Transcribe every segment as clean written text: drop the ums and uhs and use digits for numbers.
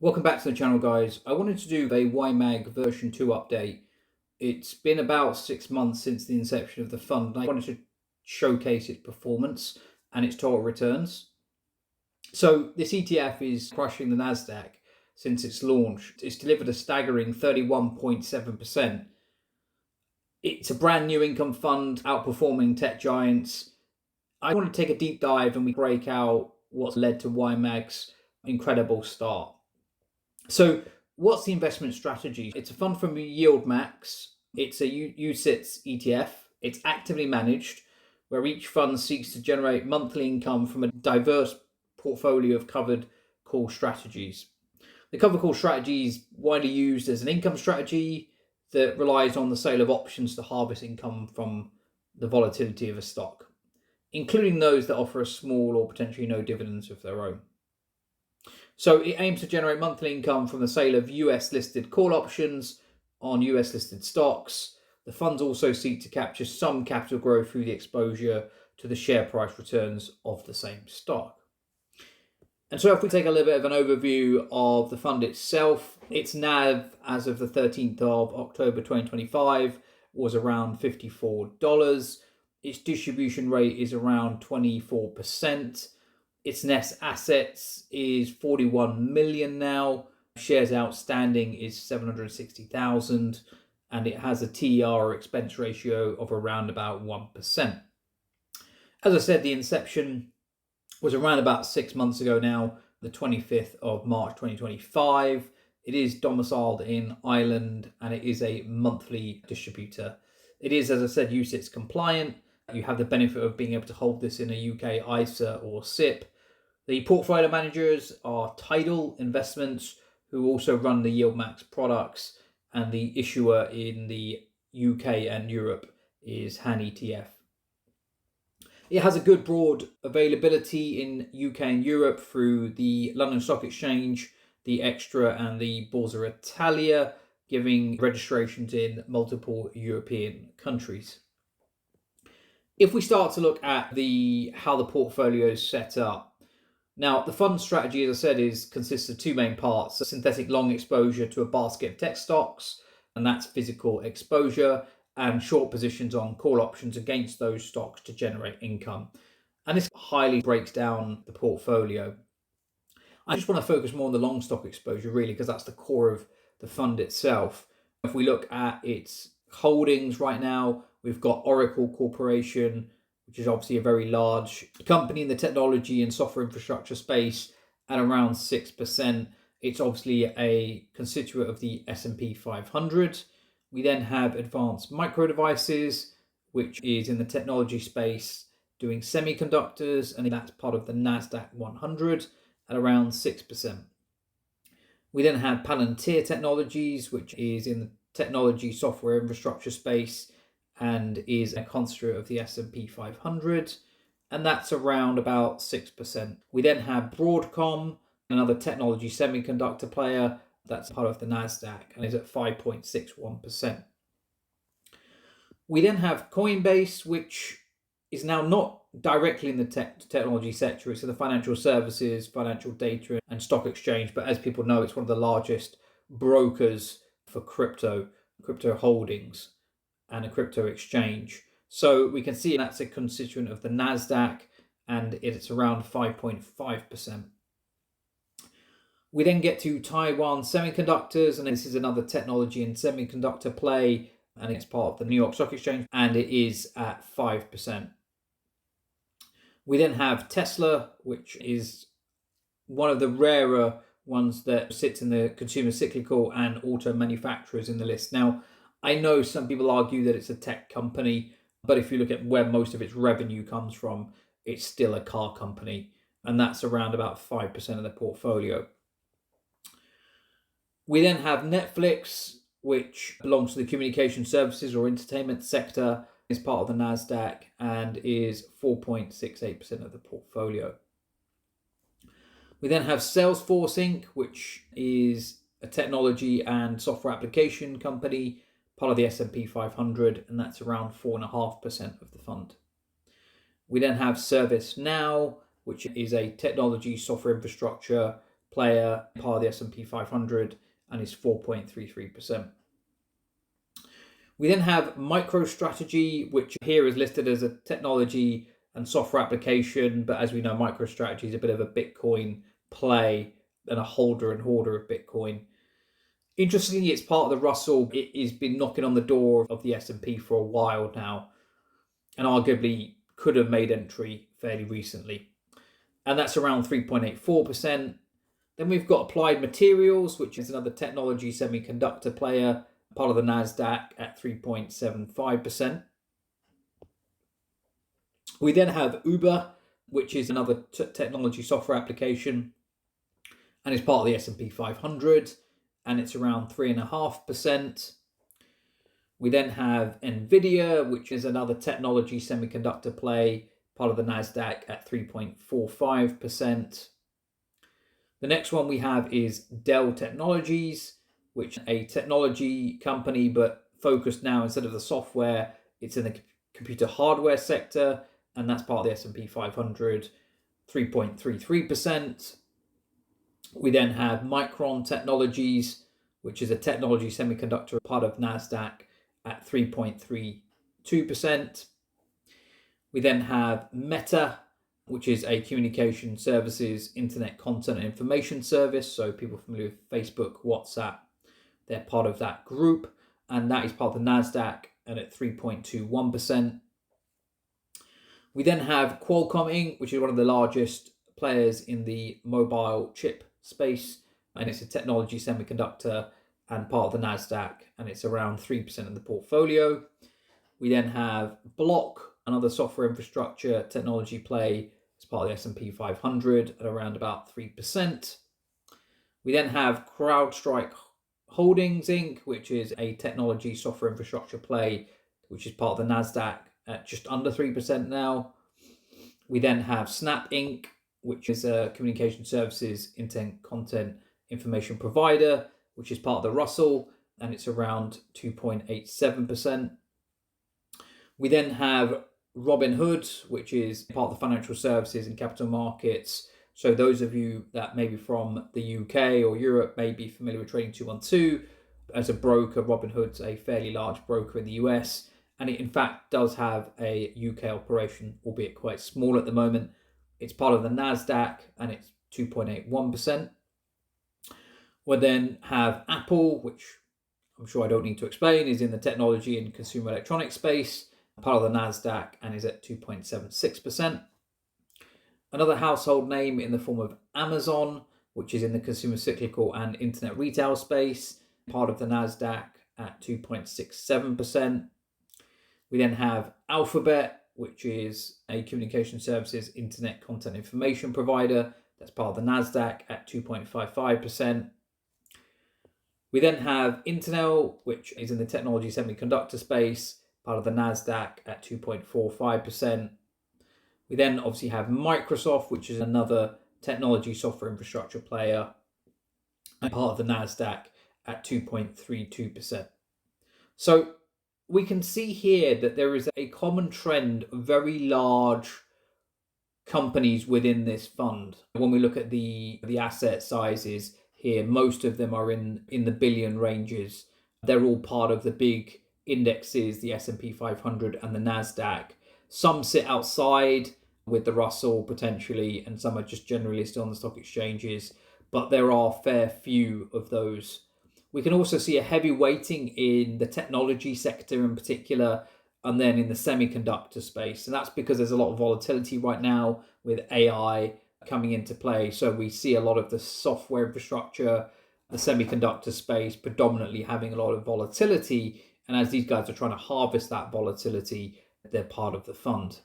Welcome back to the channel, guys. I wanted to do a YMAG version 2 update. It's been about 6 months since the inception of the fund, and I wanted to showcase its performance and its total returns. So this ETF is crushing the Nasdaq since its launch. It's delivered a staggering 31.7%. It's a brand new income fund, outperforming tech giants. I want to take a deep dive and we break out what's led to YMAG's incredible start. So what's the investment strategy? It's a fund from YieldMax. It's a UCITS ETF. It's actively managed, where each fund seeks to generate monthly income from a diverse portfolio of covered call strategies. The covered call strategy is widely used as an income strategy that relies on the sale of options to harvest income from the volatility of a stock, including those that offer a small or potentially no dividends of their own. So it aims to generate monthly income from the sale of US listed call options on US listed stocks. The funds also seek to capture some capital growth through the exposure to the share price returns of the same stock. And so if we take a little bit of an overview of the fund itself, its NAV as of the 13th of October 2025 was around $54. Its distribution rate is around 24%. Its net assets is 41 million now. Shares outstanding is 760,000, and it has a TER or expense ratio of around about 1%. As I said, the inception was around about 6 months ago now, the 25th of March 2025. It is domiciled in Ireland and it is a monthly distributor. It is, as I said, UCITS compliant. You have the benefit of being able to hold this in a UK ISA or SIP. The portfolio managers are Tidal Investments, who also run the YieldMax products, and the issuer in the UK and Europe is Han ETF. It has a good broad availability in UK and Europe through the London Stock Exchange, the Extra and the Borsa Italia, giving registrations in multiple European countries. If we start to look at how the portfolio is set up, now the fund strategy, as I said, consists of two main parts: a synthetic long exposure to a basket of tech stocks, and that's physical exposure, and short positions on call options against those stocks to generate income. And this highly breaks down the portfolio. I just want to focus more on the long stock exposure, really, because that's the core of the fund itself. If we look at its holdings right now, we've got Oracle Corporation, which is obviously a very large company in the technology and software infrastructure space, at around 6%. It's obviously a constituent of the S&P 500. We then have Advanced Micro Devices, which is in the technology space doing semiconductors, and that's part of the Nasdaq 100 at around 6%. We then have Palantir Technologies, which is in the technology software infrastructure space and is a constituent of the S&P 500, and that's around about 6%. We then have Broadcom, another technology semiconductor player, that's part of the Nasdaq and is at 5.61%. We then have Coinbase, which is now not directly in the technology sector. It's in the financial services, financial data and stock exchange, but as people know, it's one of the largest brokers for crypto holdings and a crypto exchange. So we can see that's a constituent of the Nasdaq and it's around 5.5%. We then get to Taiwan Semiconductors, and this is another technology and semiconductor play, and it's part of the New York Stock Exchange, and it is at 5%. We then have Tesla, which is one of the rarer ones that sits in the consumer cyclical and auto manufacturers in the list. Now, I know some people argue that it's a tech company, but if you look at where most of its revenue comes from, it's still a car company, and that's around about 5% of the portfolio. We then have Netflix, which belongs to the communication services or entertainment sector, is part of the Nasdaq and is 4.68% of the portfolio. We then have Salesforce Inc, which is a technology and software application company, part of the S&P 500, and that's around 4.5% of the fund. We then have ServiceNow, which is a technology software infrastructure player, part of the S&P 500, and is 4.33%. We then have MicroStrategy, which here is listed as a technology and software application, but as we know, MicroStrategy is a bit of a Bitcoin play and a holder and hoarder of Bitcoin. Interestingly, it's part of the Russell. It has been knocking on the door of the S&P for a while now, and arguably could have made entry fairly recently. And that's around 3.84%. Then we've got Applied Materials, which is another technology semiconductor player, part of the Nasdaq at 3.75%. We then have Uber, which is another technology software application, and is part of the S&P 500, and it's around 3.5%. We then have NVIDIA, which is another technology semiconductor play, part of the Nasdaq at 3.45%. The next one we have is Dell Technologies, which is a technology company, but focused now, instead of the software, it's in the computer hardware sector, and that's part of the S&P 500, 3.33%. We then have Micron Technologies, which is a technology semiconductor, part of Nasdaq at 3.32%. We then have Meta, which is a communication services, internet content and information service. So people familiar with Facebook, WhatsApp, they're part of that group. And that is part of the Nasdaq and at 3.21%. We then have Qualcomm Inc, which is one of the largest players in the mobile chip space. And it's a technology semiconductor and part of the Nasdaq. And it's around 3% of the portfolio. We then have Block, another software infrastructure technology play, as part of the S&P 500 at around about 3%. We then have Crowdstrike Holdings Inc, which is a technology software infrastructure play, which is part of the Nasdaq at just under 3% now. We then have Snap Inc, which is a communication services, internet content information provider, which is part of the Russell, and it's around 2.87%. We then have Robinhood, which is part of the financial services and capital markets. So those of you that maybe from the UK or Europe may be familiar with Trading 212. As a broker, Robinhood's a fairly large broker in the US, and it in fact does have a UK operation, albeit quite small at the moment. It's part of the Nasdaq and it's 2.81%. We then have Apple, which I'm sure I don't need to explain, is in the technology and consumer electronics space, part of the Nasdaq, and is at 2.76%. Another household name in the form of Amazon, which is in the consumer cyclical and internet retail space, part of the Nasdaq at 2.67%. We then have Alphabet, which is a communication services, internet content information provider. That's part of the Nasdaq at 2.55%. We then have Intel, which is in the technology semiconductor space, part of the Nasdaq at 2.45%. We then obviously have Microsoft, which is another technology software infrastructure player, and part of the Nasdaq at 2.32%. So we can see here that there is a common trend of very large companies within this fund. When we look at the asset sizes here, most of them are in the billion ranges. They're all part of the big indexes, the S&P 500 and the Nasdaq. Some sit outside with the Russell potentially, and some are just generally listed on the stock exchanges, but there are a fair few of those. We can also see a heavy weighting in the technology sector in particular, and then in the semiconductor space. And that's because there's a lot of volatility right now with AI coming into play. So we see a lot of the software infrastructure, the semiconductor space predominantly having a lot of volatility. And as these guys are trying to harvest that volatility, they're part of the fund.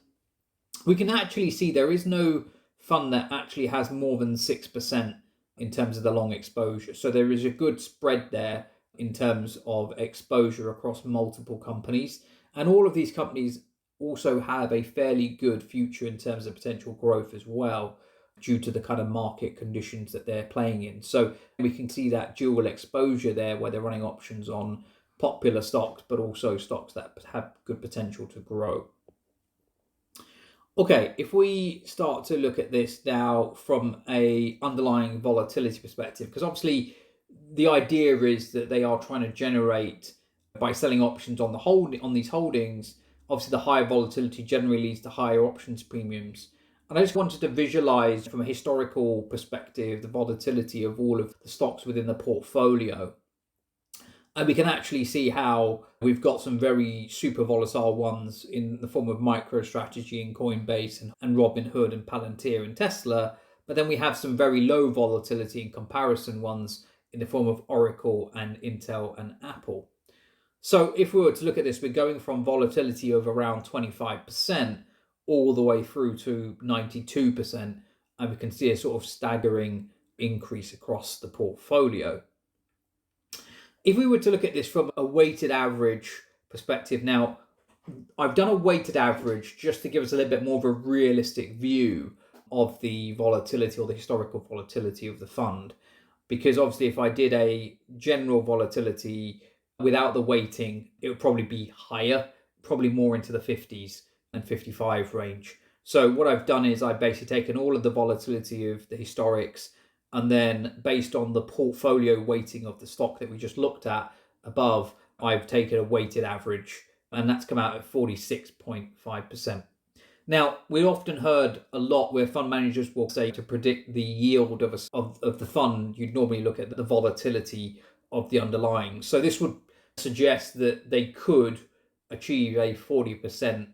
We can actually see there is no fund that actually has more than 6% in terms of the long exposure. So there is a good spread there in terms of exposure across multiple companies. And all of these companies also have a fairly good future in terms of potential growth as well, due to the kind of market conditions that they're playing in. So we can see that dual exposure there, where they're running options on popular stocks, but also stocks that have good potential to grow. Okay, if we start to look at this now from a underlying volatility perspective, because obviously the idea is that they are trying to generate by selling options on these holdings. Obviously, the higher volatility generally leads to higher options premiums. And I just wanted to visualize from a historical perspective the volatility of all of the stocks within the portfolio. And we can actually see how we've got some very super volatile ones in the form of MicroStrategy and Coinbase and Robinhood and Palantir and Tesla. But then we have some very low volatility in comparison ones in the form of Oracle and Intel and Apple. So if we were to look at this, we're going from volatility of around 25% all the way through to 92%. And we can see a sort of staggering increase across the portfolio. If we were to look at this from a weighted average perspective, now I've done a weighted average just to give us a little bit more of a realistic view of the volatility or the historical volatility of the fund. Because obviously, if I did a general volatility without the weighting, it would probably be higher, probably more into the 50s and 55 range. So what I've done is I've basically taken all of the volatility of the historics, and then based on the portfolio weighting of the stock that we just looked at above, I've taken a weighted average, and that's come out at 46.5%. Now, we often heard a lot where fund managers will say to predict the yield of the fund, you'd normally look at the volatility of the underlying. So this would suggest that they could achieve a 40%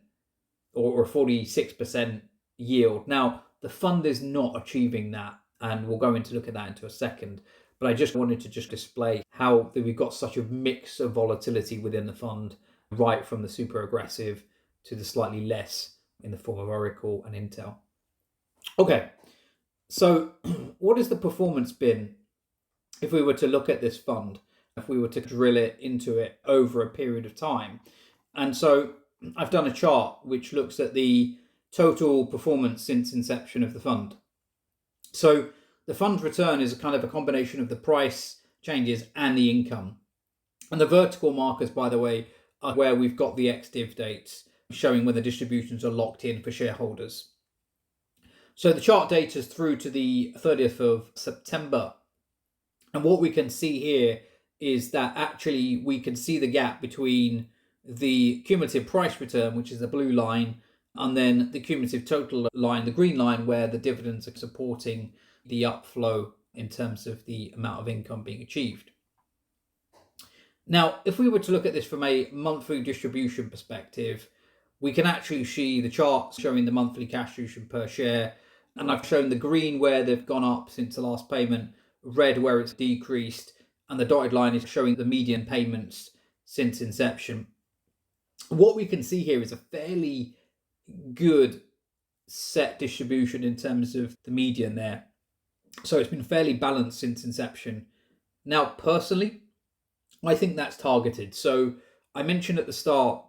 or a 46% yield. Now, the fund is not achieving that, and we'll go into look at that into a second. But I just wanted to just display how we've got such a mix of volatility within the fund, right from the super aggressive to the slightly less in the form of Oracle and Intel. Okay, so what has the performance been if we were to look at this fund, if we were to drill it into it over a period of time? And so I've done a chart which looks at the total performance since inception of the fund. So the fund's return is a kind of a combination of the price changes and the income. And the vertical markers, by the way, are where we've got the ex-div dates showing when the distributions are locked in for shareholders. So the chart data is through to the 30th of September. And what we can see here is that actually we can see the gap between the cumulative price return, which is the blue line, and then the cumulative total line, the green line, where the dividends are supporting the upflow in terms of the amount of income being achieved. Now, if we were to look at this from a monthly distribution perspective, we can actually see the charts showing the monthly cash distribution per share. And I've shown the green where they've gone up since the last payment, red where it's decreased, and the dotted line is showing the median payments since inception. What we can see here is a fairly good set distribution in terms of the median there. So it's been fairly balanced since inception. Now, personally, I think that's targeted. So I mentioned at the start,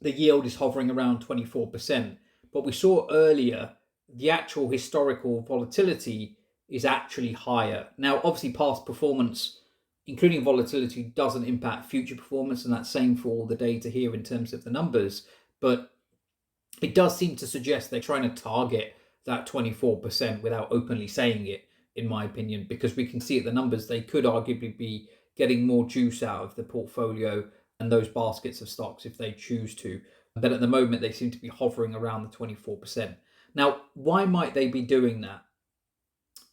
the yield is hovering around 24%, but we saw earlier the actual historical volatility is actually higher. Now, obviously, past performance, including volatility, doesn't impact future performance, and that's same for all the data here in terms of the numbers. But it does seem to suggest they're trying to target that 24% without openly saying it, in my opinion, because we can see at the numbers they could arguably be getting more juice out of the portfolio and those baskets of stocks if they choose to. But at the moment, they seem to be hovering around the 24%. Now, why might they be doing that?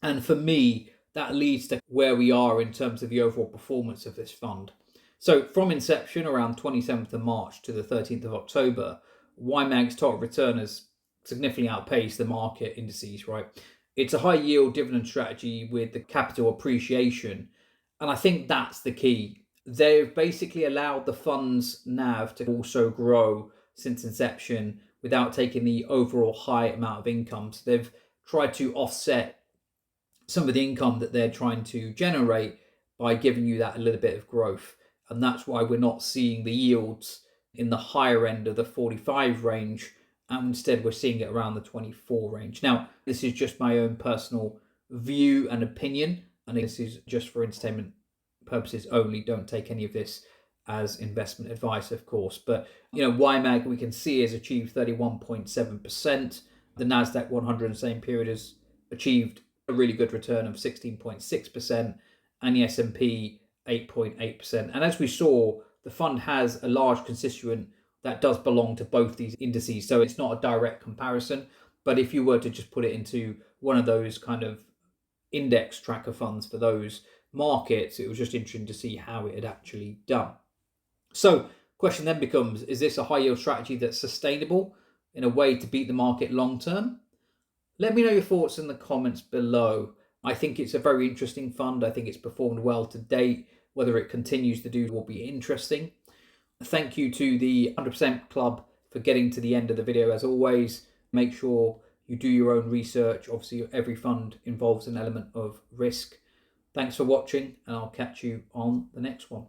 And for me, that leads to where we are in terms of the overall performance of this fund. So from inception, around 27th of March to the 13th of October, YMAG's total return has significantly outpaced the market indices, right? It's a high yield dividend strategy with the capital appreciation. And I think that's the key. They've basically allowed the fund's NAV to also grow since inception without taking the overall high amount of income. So they've tried to offset some of the income that they're trying to generate by giving you that a little bit of growth. And that's why we're not seeing the yields in the higher end of the 45 range. And instead, we're seeing it around the 24 range. Now, this is just my own personal view and opinion. And this is just for entertainment purposes only. Don't take any of this as investment advice, of course. But, YMAG we can see has achieved 31.7%. The Nasdaq 100 in the same period has achieved a really good return of 16.6%, and the S&P 8.8%. And as we saw, the fund has a large constituent that does belong to both these indices. So it's not a direct comparison. But if you were to just put it into one of those kind of index tracker funds for those markets, it was just interesting to see how it had actually done. So question then becomes, is this a high yield strategy that's sustainable in a way to beat the market long term? Let me know your thoughts in the comments below. I think it's a very interesting fund. I think it's performed well to date. Whether it continues to do will be interesting. Thank you to the 100% Club for getting to the end of the video. As always, make sure you do your own research. Obviously, every fund involves an element of risk. Thanks for watching, and I'll catch you on the next one.